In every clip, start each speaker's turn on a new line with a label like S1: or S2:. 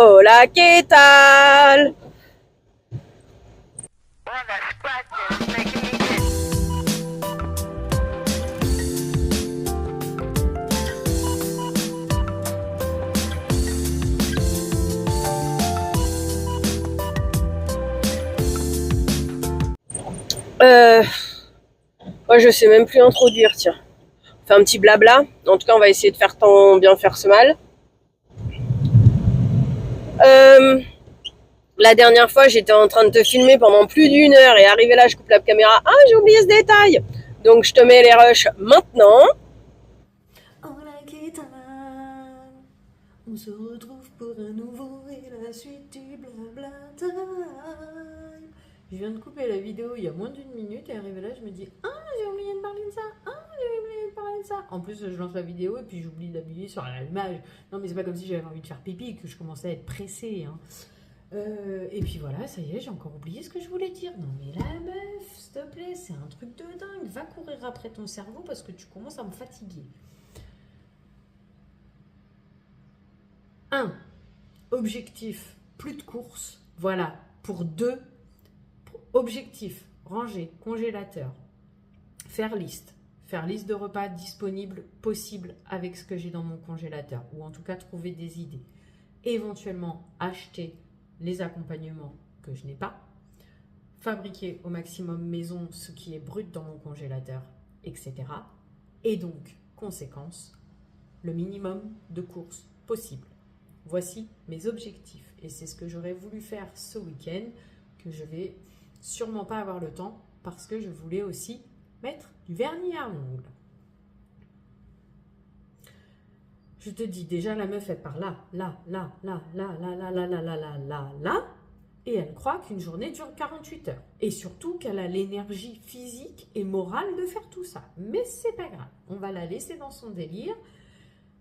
S1: Hola, ¿qué tal? Euh, Moi, je sais même plus introduire, tiens. On fait un petit blabla. En tout cas, on va essayer de faire tant bien faire ce mal. Euh, la dernière fois, j'étais en train de te filmer pendant plus d'une heure et arrivé là, je coupe la caméra. Ah, j'ai oublié ce détail. Donc, je te mets les rushs maintenant.
S2: Hola, ¿qué tal? On se retrouve pour un nouveau et la suite du blabla time. Je viens de couper la vidéo il y a moins d'une minute et arrivé là, je me dis ah, j'ai oublié de parler de ça. Ah, j'ai oublié de parler de ça. En plus, je lance la vidéo et puis j'oublie d'appuyer sur l'allumage. Non, mais c'est pas comme si j'avais envie de faire pipi que je commençais à être pressée. Hein. Et puis voilà, ça y est, j'ai encore oublié ce que je voulais dire. Non, mais la meuf, s'il te plaît, c'est un truc de dingue. Va courir après ton cerveau parce que tu commences à me fatiguer. 1. Objectif, plus de courses. Voilà. Pour 2, objectif, ranger, congélateur. Faire liste. Faire liste de repas disponibles, possibles avec ce que j'ai dans mon congélateur. Ou en tout cas, trouver des idées. Éventuellement, acheter les accompagnements que je n'ai pas. Fabriquer au maximum maison ce qui est brut dans mon congélateur, etc. Et donc, conséquence, le minimum de courses possible. Voici mes objectifs et c'est ce que j'aurais voulu faire ce week-end, que je vais sûrement pas avoir le temps parce que je voulais aussi mettre du vernis à ongles. Je te dis déjà, la meuf elle part là, et elle croit qu'une journée dure 48 heures. Et surtout qu'elle a l'énergie physique et morale de faire tout ça. Mais c'est pas grave, on va la laisser dans son délire.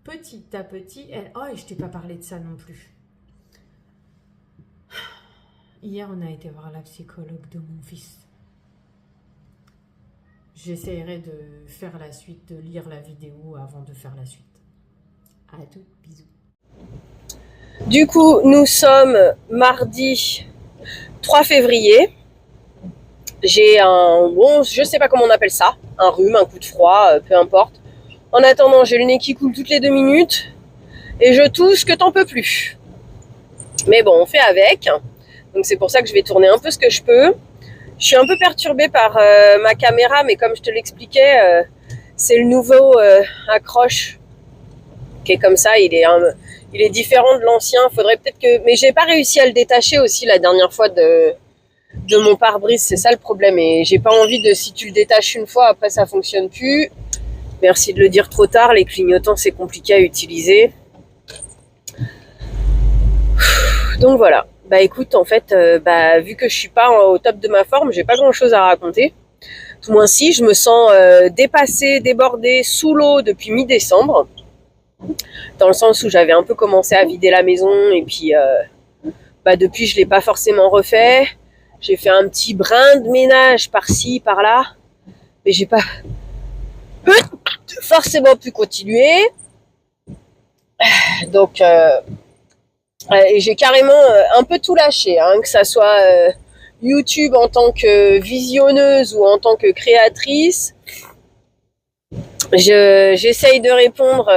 S2: Petit à petit, elle... Oh, et je t'ai pas parlé de ça non plus. Hier, on a été voir la psychologue de mon fils. J'essaierai de faire la suite, de lire la vidéo avant de faire la suite. À tout, bisous.
S1: Du coup, nous sommes mardi 3 février. J'ai un bon, je sais pas comment on appelle ça, un rhume, un coup de froid, peu importe. En attendant, j'ai le nez qui coule toutes les 2 minutes et je tousse que t'en peux plus. Mais bon, on fait avec. Donc c'est pour ça que je vais tourner un peu ce que je peux. Je suis un peu perturbée par ma caméra, mais comme je te l'expliquais, c'est le nouveau accroche qui est comme ça. Il est différent de l'ancien. Faudrait peut-être que, mais j'ai pas réussi à le détacher aussi la dernière fois de mon pare-brise. C'est ça le problème. Et j'ai pas envie de, si tu le détaches une fois, après ça fonctionne plus. Merci de le dire trop tard, les clignotants c'est compliqué à utiliser. Donc voilà. Bah écoute, en fait, vu que je suis pas au top de ma forme, j'ai pas grand chose à raconter. Tout moins si, je me sens dépassée, débordée, sous l'eau depuis mi-décembre. Dans le sens où j'avais un peu commencé à vider la maison et puis depuis je l'ai pas forcément refait. J'ai fait un petit brin de ménage par-ci, par-là. Mais j'ai pas forcément pu continuer. Donc et j'ai carrément un peu tout lâché, hein, que ça soit YouTube en tant que visionneuse ou en tant que créatrice. J'essaye de répondre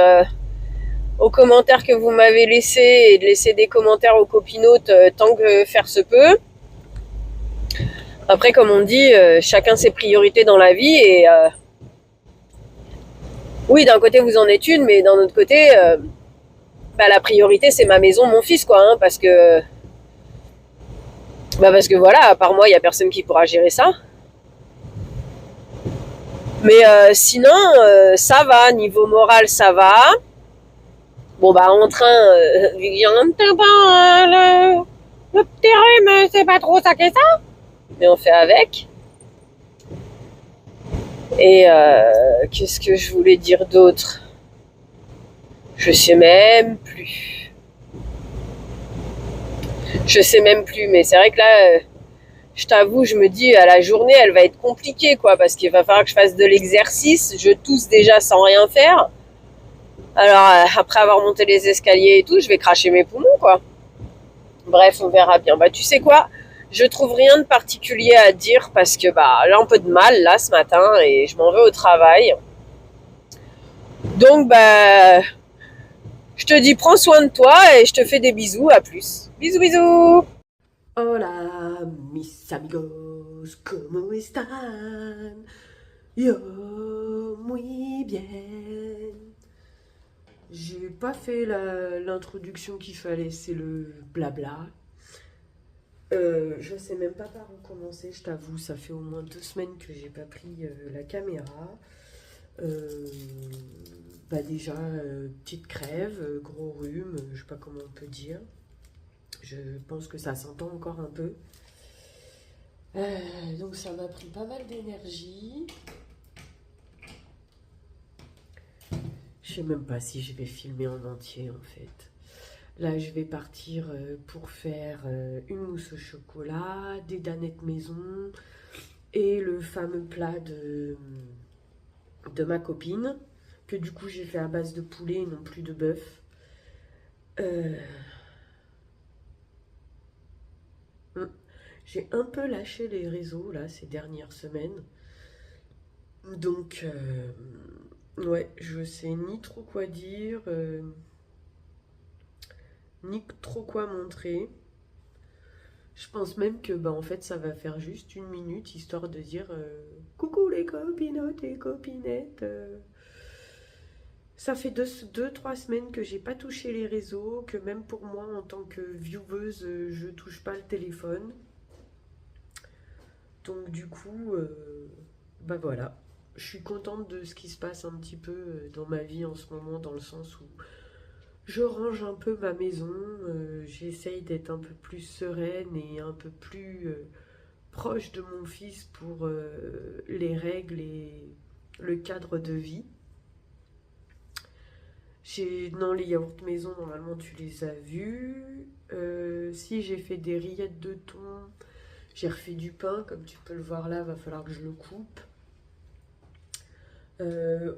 S1: aux commentaires que vous m'avez laissés et de laisser des commentaires aux copinotes tant que faire se peut. Après, comme on dit, chacun ses priorités dans la vie et oui, d'un côté vous en êtes une, mais d'un autre côté, la priorité c'est ma maison, mon fils, quoi, hein, parce que voilà, à part moi, il y a personne qui pourra gérer ça. Mais sinon, ça va, niveau moral, ça va. Bon, en train, vu qu'il y a un petit peu, le petit rhume, c'est pas trop ça qu'est ça. Mais on fait avec. Et qu'est-ce que je voulais dire d'autre? Je sais même plus. Mais c'est vrai que là, je t'avoue, je me dis, à la journée, elle va être compliquée, quoi, parce qu'il va falloir que je fasse de l'exercice. Je tousse déjà sans rien faire. Alors, après avoir monté les escaliers et tout, je vais cracher mes poumons, quoi. Bref, on verra bien. Bah, tu sais quoi? Je trouve rien de particulier à dire parce que bah là un peu de mal là ce matin et je m'en vais au travail. Donc bah je te dis prends soin de toi et je te fais des bisous, à plus. Bisous bisous.
S2: Hola, mis amigos, ¿cómo están? Yo, muy bien. J'ai pas fait l'introduction qu'il fallait, c'est le blabla. Je sais même pas par où commencer, je t'avoue, ça fait au moins 2 semaines que j'ai pas pris la caméra. Euh, Bah déjà, petite crève, gros rhume, je sais pas comment on peut dire. Je pense que ça s'entend encore un peu. Donc ça m'a pris pas mal d'énergie. Je sais même pas si je vais filmer en entier en fait. Là, je vais partir pour faire une mousse au chocolat, des danettes maison et le fameux plat de ma copine, que du coup j'ai fait à base de poulet et non plus de bœuf. Euh, hum, j'ai un peu lâché les réseaux là ces dernières semaines. Donc, ouais, je sais ni trop quoi dire, ni trop quoi montrer. Je pense même que bah, en fait ça va faire juste 1 minute histoire de dire coucou les copinotes et copinettes. Ça fait 2, 3 semaines que j'ai pas touché les réseaux, que même pour moi en tant que vieweuse, je touche pas le téléphone. Donc du coup, bah voilà. Je suis contente de ce qui se passe un petit peu dans ma vie en ce moment, dans le sens où je range un peu ma maison, j'essaye d'être un peu plus sereine et un peu plus proche de mon fils pour les règles et le cadre de vie. Non, les yaourts maison, normalement tu les as vus. Si j'ai fait des rillettes de thon, j'ai refait du pain, comme tu peux le voir là, va falloir que je le coupe.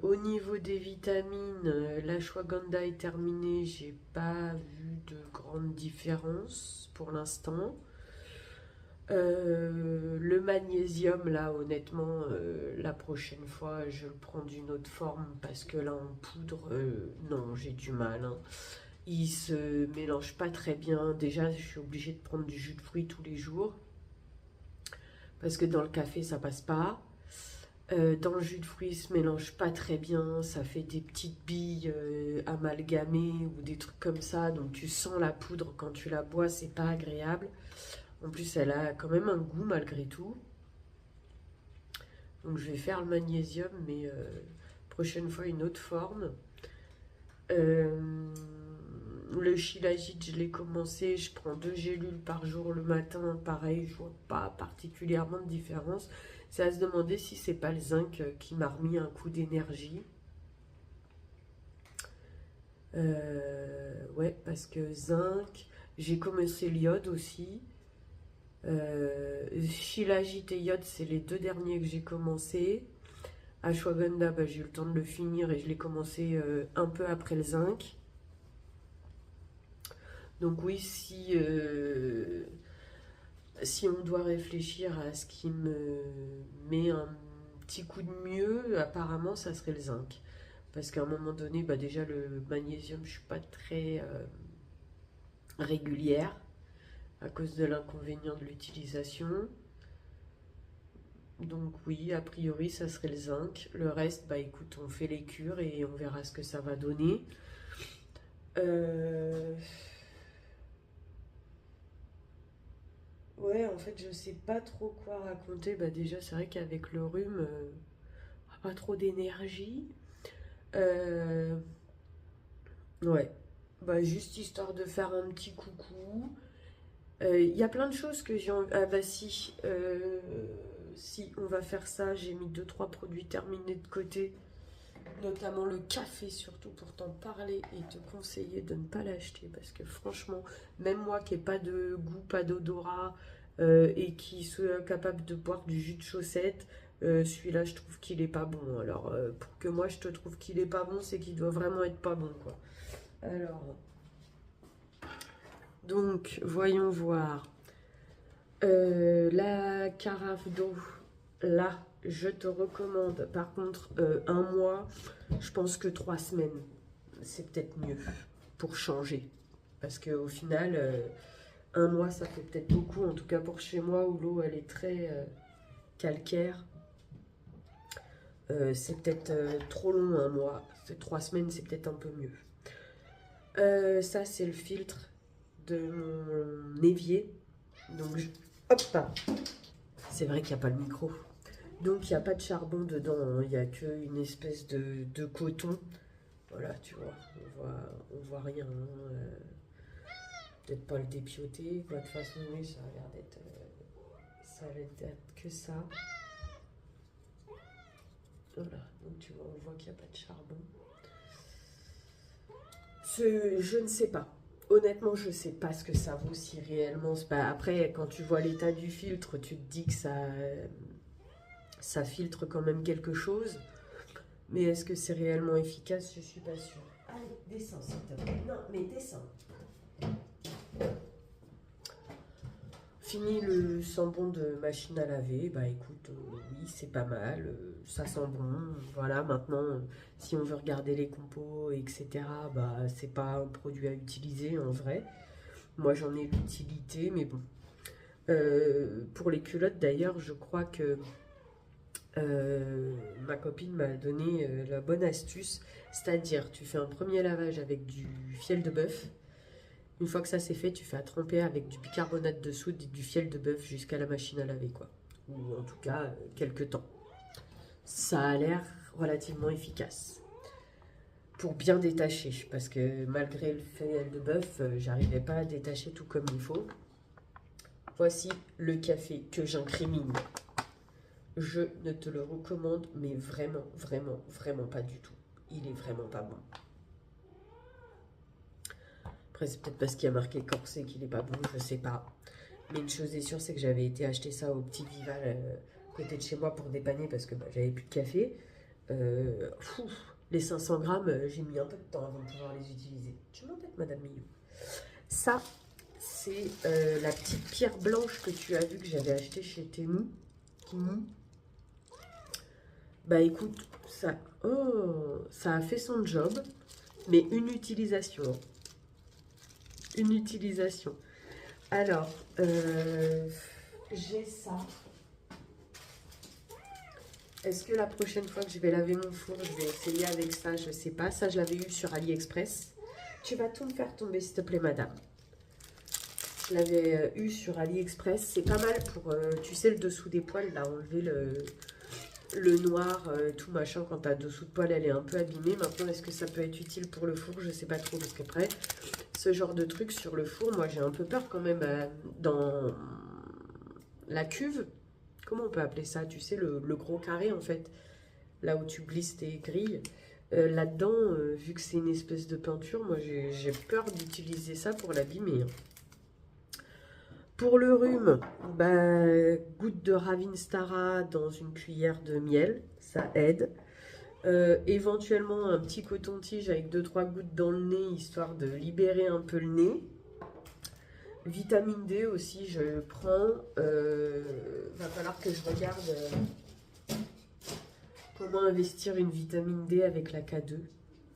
S2: Au niveau des vitamines, l'ashwagandha est terminée, j'ai pas vu de grande différence pour l'instant. Le magnésium, là, honnêtement, la prochaine fois, je le prends d'une autre forme parce que là, en poudre, non, j'ai du mal, hein. Il se mélange pas très bien. Déjà, je suis obligée de prendre du jus de fruits tous les jours parce que dans le café, ça passe pas. Dans le jus de fruits, il se mélange pas très bien. Ça fait des petites billes amalgamées ou des trucs comme ça. Donc, tu sens la poudre quand tu la bois, c'est pas agréable. En plus, elle a quand même un goût malgré tout. Donc je vais faire le magnésium, mais prochaine fois une autre forme. Euh, le shilajit, je l'ai commencé, je prends 2 gélules par jour le matin. Pareil, je vois pas particulièrement de différence. C'est à se demander si c'est pas le zinc qui m'a remis un coup d'énergie. Ouais, parce que zinc, j'ai commencé l'iode aussi. Shilajit et iode, c'est les 2 derniers que j'ai commencé. Ashwagandha, bah, j'ai eu le temps de le finir et je l'ai commencé un peu après le zinc. Donc oui, si on doit réfléchir à ce qui me met un petit coup de mieux, apparemment, ça serait le zinc. Parce qu'à un moment donné, bah, déjà le magnésium, je ne suis pas très régulière à cause de l'inconvénient de l'utilisation. Donc oui, a priori, ça serait le zinc. Le reste, bah écoute, on fait les cures et on verra ce que ça va donner. Euh, Ouais, en fait, je sais pas trop quoi raconter. Bah déjà, c'est vrai qu'avec le rhume, pas trop d'énergie. Euh, Ouais, bah juste histoire de faire un petit coucou. Il y a plein de choses que j'ai envie. Ah bah si, si on va faire ça, j'ai mis 2, 3 produits terminés de côté, notamment le café surtout pour t'en parler et te conseiller de ne pas l'acheter parce que franchement, même moi qui n'ai pas de goût, pas d'odorat et qui suis capable de boire du jus de chaussette, celui-là je trouve qu'il est pas bon. Alors pour que moi je te trouve qu'il est pas bon, c'est qu'il doit vraiment être pas bon quoi. Alors Donc, voyons voir. La carafe d'eau, là, je te recommande. Par contre, 1 mois, je pense que 3 semaines, c'est peut-être mieux pour changer. Parce qu'au final, 1 mois, ça fait peut-être beaucoup. En tout cas, pour chez moi, où l'eau, elle est très calcaire. C'est peut-être trop long, 1 mois. 3 semaines, c'est peut-être un peu mieux. Ça, c'est le filtre de mon évier. Donc, hop, c'est vrai qu'il n'y a pas le micro. Donc, il n'y a pas de charbon dedans, hein. Il n'y a qu'une espèce de coton. Voilà, tu vois, on voit rien, hein. Peut-être pas le dépioter, quoi. De toute façon, oui, ça a l'air d'être que ça. Voilà, donc tu vois, on voit qu'il n'y a pas de charbon. Je ne sais pas. Honnêtement, je ne sais pas ce que ça vaut si réellement. Après, quand tu vois l'état du filtre, tu te dis que ça filtre quand même quelque chose. Mais est-ce que c'est réellement efficace? Je ne suis pas sûre. Allez, descends, s'il te plaît. Non, mais descends. Fini le sambon de machine à laver. Bah écoute, oui, c'est pas mal. Ça sent bon. Voilà, maintenant, si on veut regarder les compos, etc., bah c'est pas un produit à utiliser en vrai. Moi, j'en ai l'utilité, mais bon. Pour les culottes, d'ailleurs, je crois que ma copine m'a donné la bonne astuce. C'est-à-dire, tu fais un premier lavage avec du fiel de bœuf. Une fois que ça c'est fait, tu fais à tremper avec du bicarbonate de soude et du fiel de bœuf jusqu'à la machine à laver, quoi. Ou en tout cas, quelques temps. Ça a l'air relativement efficace. Pour bien détacher, parce que malgré le fiel de bœuf, j'arrivais pas à détacher tout comme il faut. Voici le café que j'incrimine. Je ne te le recommande, mais vraiment, vraiment, vraiment pas du tout. Il est vraiment pas bon. Après, c'est peut-être parce qu'il y a marqué corset qu'il est pas bon, je sais pas. Mais une chose est sûre, c'est que j'avais été acheter ça au petit Vival côté de chez moi pour dépanner parce que j'avais plus de café. Les 500 grammes, j'ai mis un peu de temps avant de pouvoir les utiliser. Tu m'embêtes, Madame Millot. Ça, c'est la petite pierre blanche que tu as vue que j'avais achetée chez Temu. Bah écoute, ça a fait son job, mais une utilisation. Une utilisation. Alors, j'ai ça. Est-ce que la prochaine fois que je vais laver mon four, je vais essayer avec ça? Je sais pas. Ça, je l'avais eu sur AliExpress. Tu vas tout me faire tomber, s'il te plaît, madame. Je l'avais eu sur AliExpress. C'est pas mal pour, tu sais, le dessous des poils, là, enlever le noir, tout machin. Quand ta dessous de poil, elle est un peu abîmée. Maintenant, est-ce que ça peut être utile pour le four? Je sais pas trop, parce qu'après, ce genre de truc sur le four, moi, j'ai un peu peur quand même dans la cuve. Comment on peut appeler ça? Tu sais, le gros carré, en fait, là où tu glisses tes grilles. Là-dedans, vu que c'est une espèce de peinture, moi, j'ai peur d'utiliser ça pour l'abîmer, hein. Pour le rhume, bah, goutte de Ravinstara dans une cuillère de miel, ça aide. Éventuellement, un petit coton-tige avec 2-3 gouttes dans le nez, histoire de libérer un peu le nez. Vitamine D aussi, je prends. Va falloir que je regarde comment investir une vitamine D avec la K2.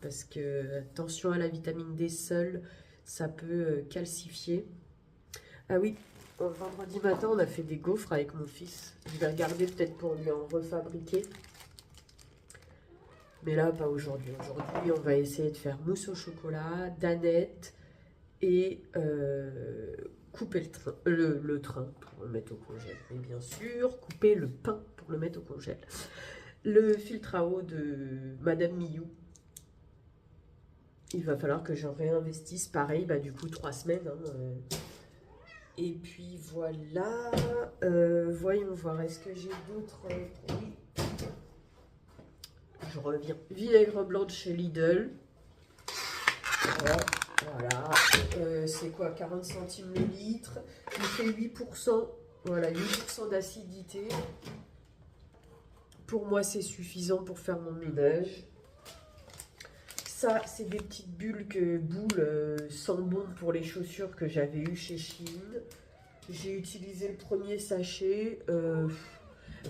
S2: Parce que, attention à la vitamine D seule, ça peut calcifier. Ah oui, vendredi matin, on a fait des gaufres avec mon fils. Je vais regarder peut-être pour lui en refabriquer. Mais là, pas aujourd'hui. Aujourd'hui, on va essayer de faire mousse au chocolat, danette et couper le train pour le mettre au congèle. Et bien sûr, couper le pain pour le mettre au congèle. Le filtre à eau de Madame Millou. Il va falloir que j'en réinvestisse. Pareil, bah du coup, 3 semaines. Hein, Et puis voilà. Voyons voir. Est-ce que j'ai d'autres produits? Je reviens. Vinaigre blanc de chez Lidl. Voilà. C'est quoi? 40 centimes le litre. Il fait 8%. Voilà, 8% d'acidité. Pour moi, c'est suffisant pour faire mon ménage. Ça, c'est des petites boules sans bon pour les chaussures que j'avais eu chez Shein. J'ai utilisé le premier sachet.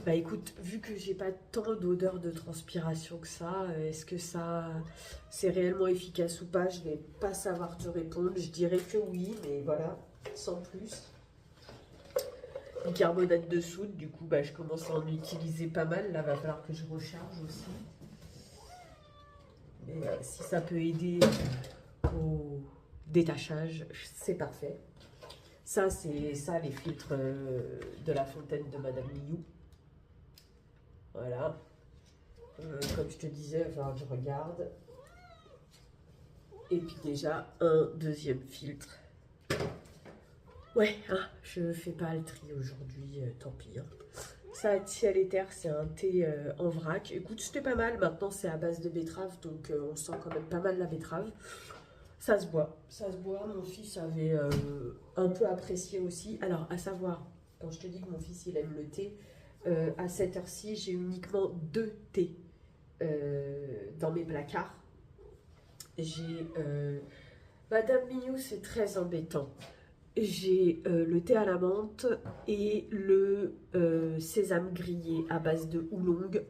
S2: Bah écoute, vu que j'ai pas tant d'odeur de transpiration que ça, est-ce que ça c'est réellement efficace ou pas? Je vais pas savoir te répondre. Je dirais que oui, mais voilà, sans plus. Bicarbonate de soude, du coup, bah, je commence à en utiliser pas mal. Là, va falloir que je recharge aussi. Mais si ça peut aider au détachage, c'est parfait. Ça, c'est ça, les filtres de la fontaine de Madame Miou. Voilà. Comme je te disais, enfin, je regarde. Et puis déjà, un deuxième filtre. Ouais, hein, je fais pas le tri aujourd'hui, tant pis. Hein. Ça, ciel et terre, c'est un thé en vrac. Écoute, c'était pas mal. Maintenant, c'est à base de betterave, donc on sent quand même pas mal la betterave. Ça se boit. Ça se boit. Mon fils avait un peu apprécié aussi. Alors, à savoir, quand je te dis que mon fils, il aime le thé, à cette heure-ci, j'ai uniquement 2 thés dans mes placards. J'ai Madame Miou, c'est très embêtant. J'ai le thé à la menthe et le sésame grillé à base de oolong.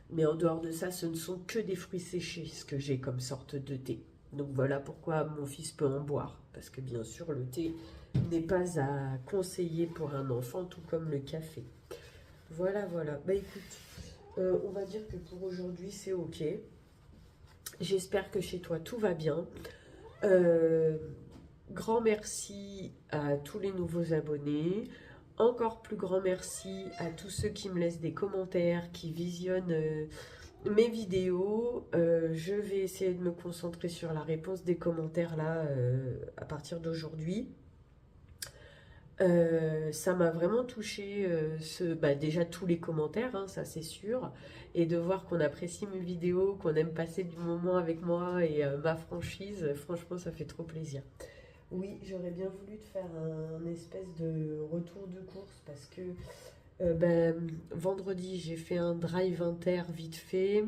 S2: Mais en dehors de ça, ce ne sont que des fruits séchés, ce que j'ai comme sorte de thé. Donc voilà pourquoi mon fils peut en boire. Parce que bien sûr, le thé n'est pas à conseiller pour un enfant, tout comme le café. Voilà, voilà. Bah écoute, on va dire que pour aujourd'hui, c'est ok. J'espère que chez toi, tout va bien. Grand merci à tous les nouveaux abonnés. Encore plus grand merci à tous ceux qui me laissent des commentaires, qui visionnent mes vidéos. Je vais essayer de me concentrer sur la réponse des commentaires là à partir d'aujourd'hui. Ça m'a vraiment touché déjà tous les commentaires, hein, ça c'est sûr, et de voir qu'on apprécie mes vidéos, qu'on aime passer du moment avec moi et ma franchise, franchement ça fait trop plaisir. Oui, j'aurais bien voulu te faire un espèce de retour de course parce que vendredi j'ai fait un drive inter vite fait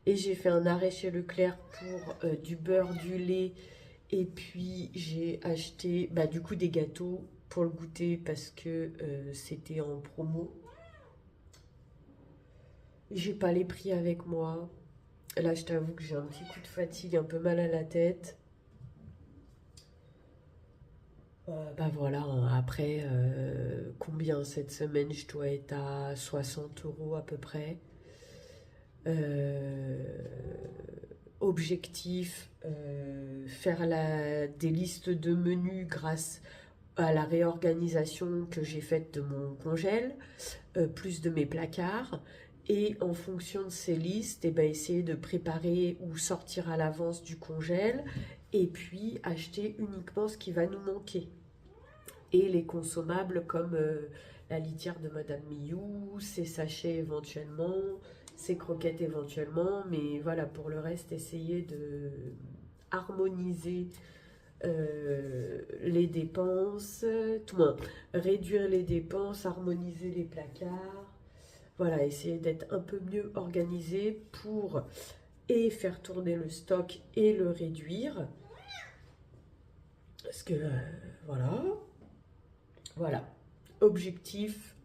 S2: et j'ai fait un arrêt chez Leclerc pour du beurre, du lait et puis j'ai acheté du coup des gâteaux pour le goûter parce que c'était en promo. J'ai pas les prix avec moi. Là je t'avoue que j'ai un petit coup de fatigue, un peu mal à la tête. Voilà, hein. Après, combien cette semaine? Je dois être à 60 € à peu près. Objectif, faire des listes de menus grâce à la réorganisation que j'ai faite de mon congèle, plus de mes placards. Et en fonction de ces listes, essayer de préparer ou sortir à l'avance du congèle et puis acheter uniquement ce qui va nous manquer. Et les consommables comme la litière de Madame Miou, ses sachets éventuellement, ses croquettes éventuellement. Mais voilà, pour le reste, essayer de harmoniser les dépenses, tout moins réduire les dépenses, harmoniser les placards. Voilà, essayer d'être un peu mieux organisé pour et faire tourner le stock et le réduire. Parce que voilà. Objectif,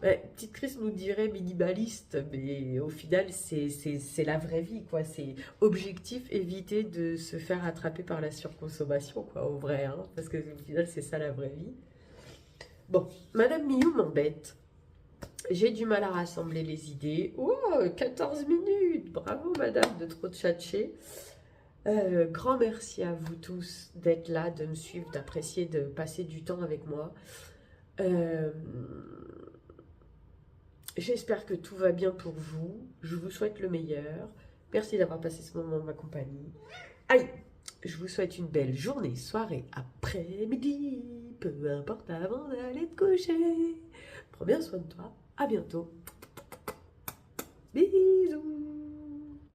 S2: petite Chris nous dirait minimaliste, mais au final c'est la vraie vie, quoi. C'est objectif, éviter de se faire attraper par la surconsommation, quoi, au vrai, hein, parce que au final c'est ça la vraie vie. Bon, Madame Miou m'embête. J'ai du mal à rassembler les idées. Oh, 14 minutes. Bravo, madame, de trop tchatcher. Grand merci à vous tous d'être là, de me suivre, d'apprécier, de passer du temps avec moi. J'espère que tout va bien pour vous. Je vous souhaite le meilleur. Merci d'avoir passé ce moment en ma compagnie. Allez, je vous souhaite une belle journée, soirée, après-midi, peu importe avant d'aller te coucher. Prends bien soin de toi. À bientôt. Bisous.